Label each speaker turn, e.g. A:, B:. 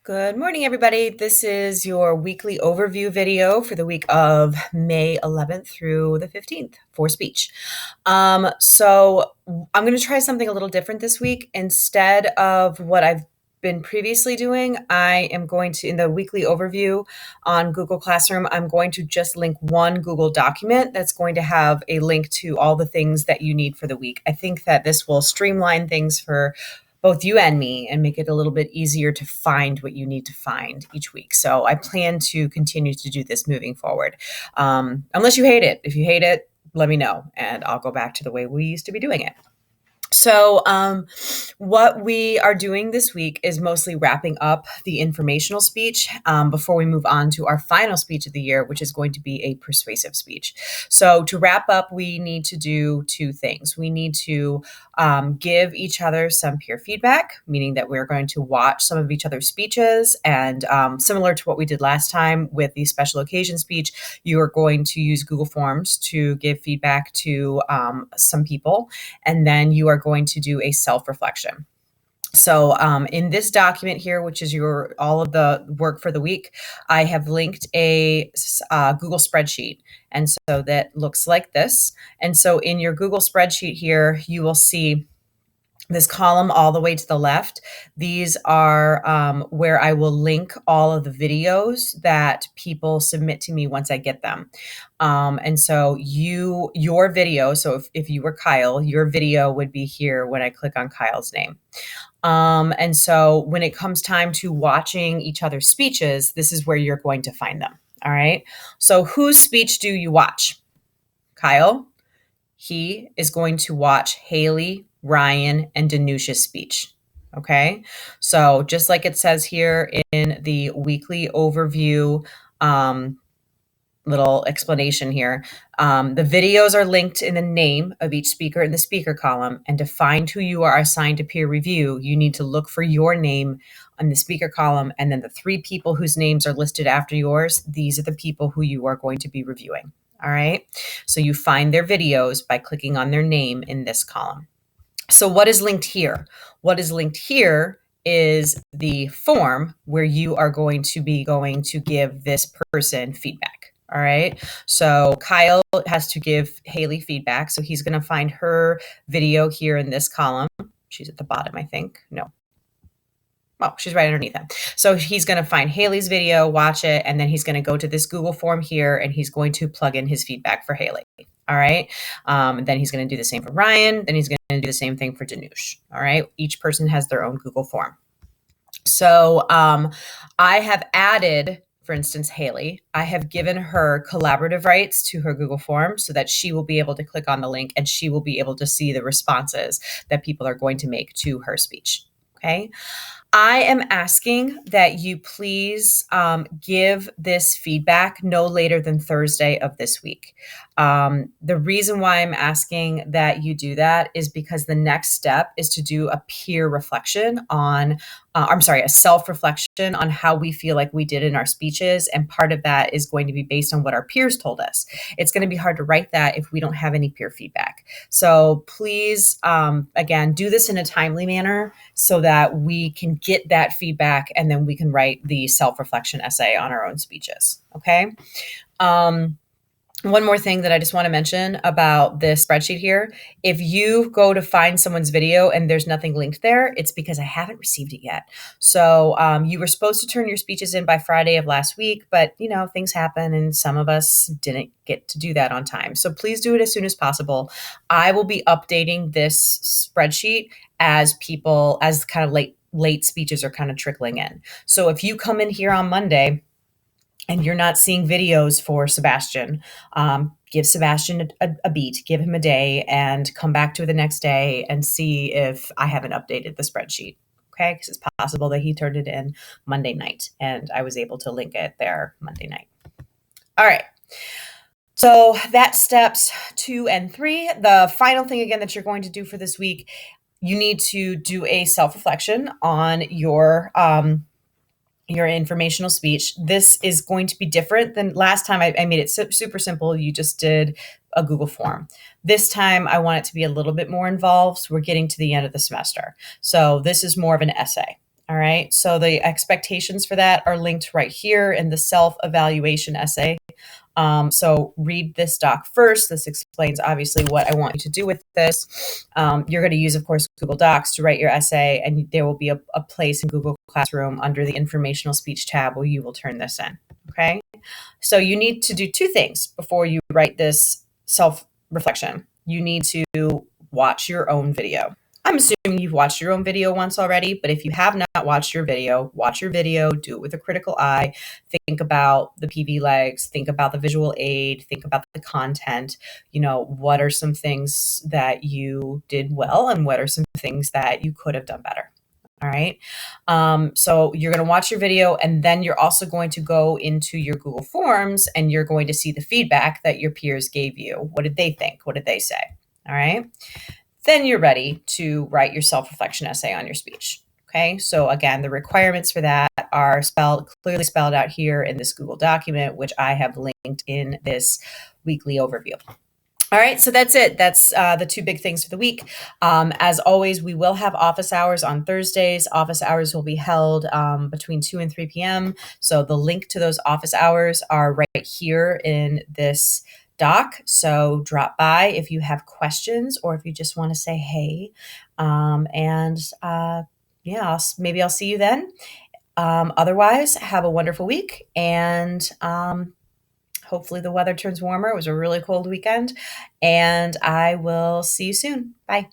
A: Good morning, everybody. This is your weekly overview video for the week of May 11th through the 15th for speech. So I'm going to try something a little different this week. Instead of what I've been previously doing, I am going to, in the weekly overview on Google Classroom, I'm going to just link one Google document that's going to have a link to all the things that you need for the week. I think that this will streamline things for both you and me and make it a little bit easier to find what you need to find each week. So I plan to continue to do this moving forward. Unless you hate it. If you hate it, let me know and I'll go back to the way we used to be doing it. So, what we are doing this week is mostly wrapping up the informational speech before we move on to our final speech of the year, which is going to be a persuasive speech. So, to wrap up, we need to do two things. We need to give each other some peer feedback, meaning that we're going to watch some of each other's speeches. And similar to what we did last time with the special occasion speech, you are going to use Google Forms to give feedback to some people. And then you are going to do a self-reflection. So in this document here, which is all of the work for the week, I have linked a Google spreadsheet. And so that looks like this. And so in your Google spreadsheet here, you will see this column all the way to the left. These are where I will link all of the videos that people submit to me once I get them. And so your video, so if you were Kyle, your video would be here when I click on Kyle's name. And so when it comes time to watching each other's speeches, this is where you're going to find them. All right. So whose speech do you watch? Kyle. He is going to watch Haley, Ryan, and Danusha's speech. Okay. So just like it says here in the weekly overview, little explanation here. The videos are linked in the name of each speaker in the speaker column. And to find who you are assigned to peer review, you need to look for your name on the speaker column. And then the three people whose names are listed after yours, these are the people who you are going to be reviewing. All right. So you find their videos by clicking on their name in this column. So what is linked here? What is linked here is the form where you are going to give this person feedback. All right. So Kyle has to give Haley feedback. So he's going to find her video here in this column. She's at the bottom, I think. No. Oh, she's right underneath him. So he's going to find Haley's video, watch it, and then he's going to go to this Google form here, and he's going to plug in his feedback for Haley. All right. Then he's going to do the same for Ryan. Then he's going to do the same thing for Danush. All right. Each person has their own Google form. So I have added, for instance, Haley, I have given her collaborative rights to her Google form so that she will be able to click on the link and she will be able to see the responses that people are going to make to her speech. Okay. I am asking that you please give this feedback no later than Thursday of this week. The reason why I'm asking that you do that is because the next step is to do a peer reflection on, a self-reflection on how we feel like we did in our speeches. And part of that is going to be based on what our peers told us. It's going to be hard to write that if we don't have any peer feedback. So please, again, do this in a timely manner so that we can get that feedback and then we can write the self-reflection essay on our own speeches. Okay. One more thing that I just want to mention about this spreadsheet here. If you go to find someone's video and there's nothing linked there, it's because I haven't received it yet. So you were supposed to turn your speeches in by Friday of last week, but things happen and some of us didn't get to do that on time. So please do it as soon as possible. I will be updating this spreadsheet as kind of late speeches are kind of trickling in. So if you come in here on Monday and you're not seeing videos for Sebastian, give Sebastian a beat, give him a day, and come back to it the next day and see if I haven't updated the spreadsheet. Okay, because it's possible that he turned it in Monday night and I was able to link it there Monday night. All right. So that's steps 2 and 3. The final thing again that you're going to do for this week, you need to do a self-reflection on your informational speech. This is going to be different than last time. I made it super simple. You just did a Google form. This time I want it to be a little bit more involved. So we're getting to the end of the semester. So this is more of an essay. All right. So the expectations for that are linked right here in the self-evaluation essay. So read this doc first. This explains obviously what I want you to do with this. You're going to use, of course, Google Docs to write your essay, and there will be a place in Google Classroom under the informational speech tab where you will turn this in. Okay. So you need to do two things before you write this self-reflection. You need to watch your own video. I'm assuming you've watched your own video once already, but if you have not watched your video, watch your video, do it with a critical eye. Think about the PV legs, think about the visual aid, think about the content. What are some things that you did well and what are some things that you could have done better? All right. So you're going to watch your video, and then you're also going to go into your Google Forms and you're going to see the feedback that your peers gave you. What did they think? What did they say? All right. Then you're ready to write your self-reflection essay on your speech. Okay. So again, the requirements for that are clearly spelled out here in this Google document, which I have linked in this weekly overview. All right, so that's it. That's the two big things for the week. As always, we will have office hours on Thursdays. Office hours will be held between 2 and 3 p.m. So the link to those office hours are right here in this doc. So drop by if you have questions or if you just want to say hey. Yeah, maybe I'll see you then. Otherwise, have a wonderful week, and hopefully the weather turns warmer. It was a really cold weekend, and I will see you soon. Bye.